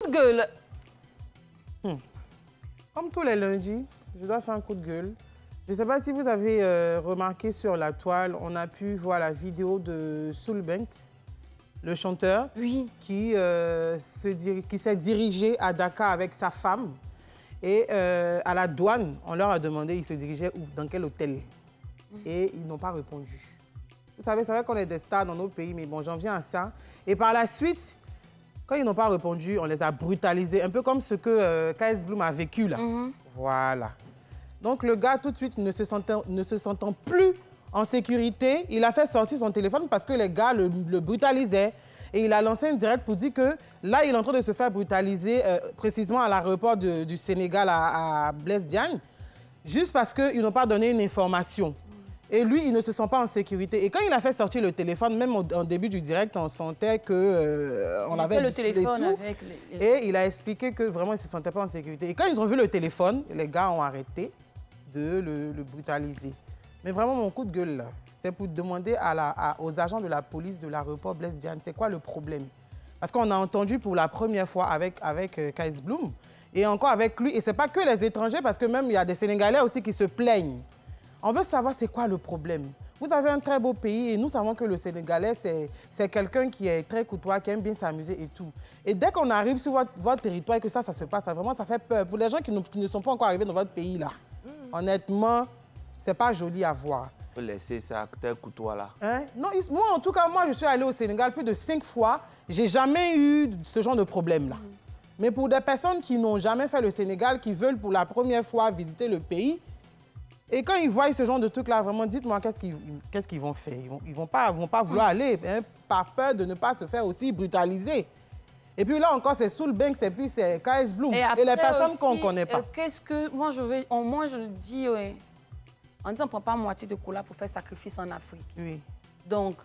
coup de gueule. Comme tous les lundis, je dois faire un coup de gueule. Je ne sais pas si vous avez remarqué sur la toile, on a pu voir la vidéo de Soul Banks, le chanteur, oui, qui s'est dirigé à Dakar avec sa femme. Et à la douane, on leur a demandé, ils se dirigeaient où, dans quel hôtel. Et ils n'ont pas répondu. Vous savez, c'est vrai qu'on est des stars dans nos pays, mais bon, j'en viens à ça. Et par la suite, quand ils n'ont pas répondu, on les a brutalisés, un peu comme ce que KS Bloom a vécu là. Voilà. Donc le gars, tout de suite, ne se sentant plus en sécurité, il a fait sortir son téléphone parce que les gars le brutalisaient. Et il a lancé une directe pour dire que là, il est en train de se faire brutaliser, précisément à l'aéroport du Sénégal à Blaise Diagne, juste parce qu'ils n'ont pas donné une information. Et lui, il ne se sent pas en sécurité. Et quand il a fait sortir le téléphone, même en début du direct, on sentait que on avait le téléphone tout, avec les... Et il a expliqué que vraiment, il ne se sentait pas en sécurité. Et quand ils ont vu le téléphone, les gars ont arrêté de le brutaliser. Mais vraiment, mon coup de gueule, là, c'est pour demander aux agents de la police de l'aéroport Blaise Diagne, c'est quoi le problème? Parce qu'on a entendu pour la première fois avec KS Bloom, et encore avec lui, et ce n'est pas que les étrangers, parce que même il y a des Sénégalais aussi qui se plaignent. On veut savoir c'est quoi le problème. Vous avez un très beau pays et nous savons que le Sénégalais, c'est quelqu'un qui est très courtois, qui aime bien s'amuser et tout. Et dès qu'on arrive sur votre territoire et que ça se passe, vraiment, ça fait peur. Pour les gens qui ne sont pas encore arrivés dans votre pays, là, honnêtement, c'est pas joli à voir. Il faut laisser ça, tel courtois-là. Hein? Non, moi, en tout cas, moi, je suis allée au Sénégal plus de 5 fois. J'ai jamais eu ce genre de problème-là. Mais pour des personnes qui n'ont jamais fait le Sénégal, qui veulent pour la première fois visiter le pays, et quand ils voient ce genre de truc-là, vraiment, dites-moi, qu'est-ce qu'ils vont faire? Ils vont pas vouloir aller, hein, par peur de ne pas se faire aussi brutaliser. Et puis là encore, c'est Soul Banks et puis c'est KS Bloom. Et les personnes qu'on ne connaît pas. Qu'est-ce que... Moi, je dis, ouais, on dit on ne prend pas moitié de cola pour faire sacrifice en Afrique. Oui. Donc,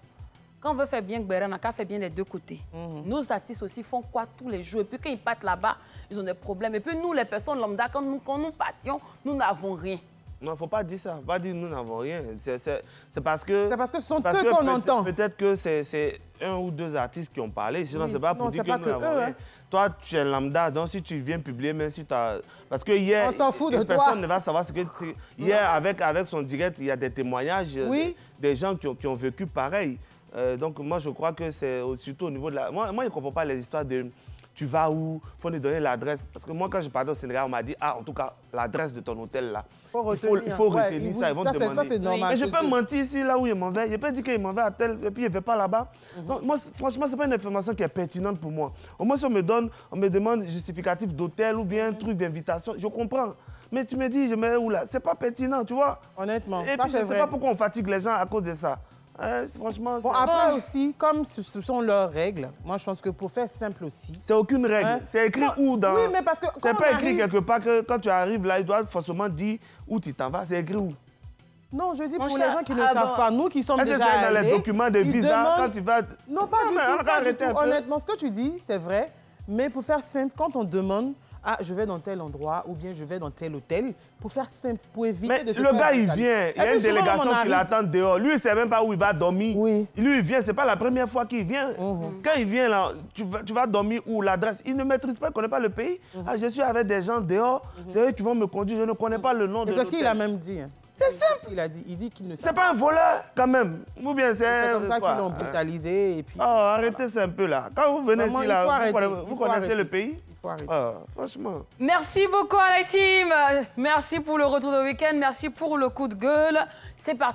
quand on veut faire bien Gbera, on a qu'à faire bien les deux côtés. Nos artistes aussi font quoi tous les jours? Et puis quand ils partent là-bas, ils ont des problèmes. Et puis nous, les personnes lambda, quand nous partions, nous n'avons rien. Non, il ne faut pas dire ça. Il ne faut pas dire nous n'avons rien. C'est parce que... C'est parce que ce sont eux qu'on entend. Peut-être que c'est un ou deux artistes qui ont parlé. Sinon, ce n'est pas pour dire que nous n'avons rien. Hein. Toi, tu es lambda, donc si tu viens publier, même si tu as... Parce que hier, on s'en fout de toi. Personne ne va savoir ce que... Hier, avec son direct, il y a des témoignages des gens qui ont vécu pareil. Donc, moi, je crois que c'est surtout au niveau de la... Moi, je ne comprends pas les histoires de... Tu vas où? Il faut nous donner l'adresse. Parce que moi, quand je partais au Sénégal, on m'a dit, en tout cas, l'adresse de ton hôtel, là. Il faut retenir ça. Ils vont te demander. Ça, c'est normal. Mais je peux mentir ici, là où il m'en va. Je peux dire qu'il m'en va à tel, et puis il ne va pas là-bas. Donc, moi, franchement, ce n'est pas une information qui est pertinente pour moi. Au moins, si on me demande justificatif d'hôtel ou bien un truc d'invitation, je comprends. Mais tu me dis, je mets où là? C'est pas pertinent, tu vois. Honnêtement. Et puis, je ne sais pas pourquoi on fatigue les gens à cause de ça. Franchement, bon, après aussi, comme ce sont leurs règles, moi je pense que pour faire simple aussi... C'est aucune règle. Hein? C'est écrit où dans... Oui, mais parce que... C'est pas écrit quelque part que quand tu arrives là, il doit forcément dire où tu t'en vas. C'est écrit où? Non, je dis pour les gens qui ne savent pas, nous qui sommes déjà allés... dans les documents de visa, quand tu vas... Non, pas du tout. Honnêtement, ce que tu dis, c'est vrai. Mais pour faire simple, quand on demande... Ah, je vais dans tel endroit ou bien je vais dans tel hôtel, pour faire simple, pour éviter de se faire... Le gars, il vient, il y a une délégation qui l'attend dehors. Lui, il ne sait même pas où il va dormir. Oui. Lui, il vient, ce n'est pas la première fois qu'il vient. Quand il vient, là, tu vas dormir où, l'adresse. Il ne maîtrise pas, il ne connaît pas le pays. Ah, je suis avec des gens dehors, c'est eux qui vont me conduire, je ne connais pas le nom de l'hôtel. C'est ce qu'il a même dit. Hein. C'est simple. Il dit qu'il ne sait pas. C'est pas un voleur, quand même. Ou bien c'est comme ça qu'ils l'ont brutalisé et puis... Oh, arrêtez ça un peu, là. Quand vous venez ici, là, vous connaissez le pays? Franchement. Merci beaucoup à la team. Merci pour le retour de week-end. Merci pour le coup de gueule. C'est parti.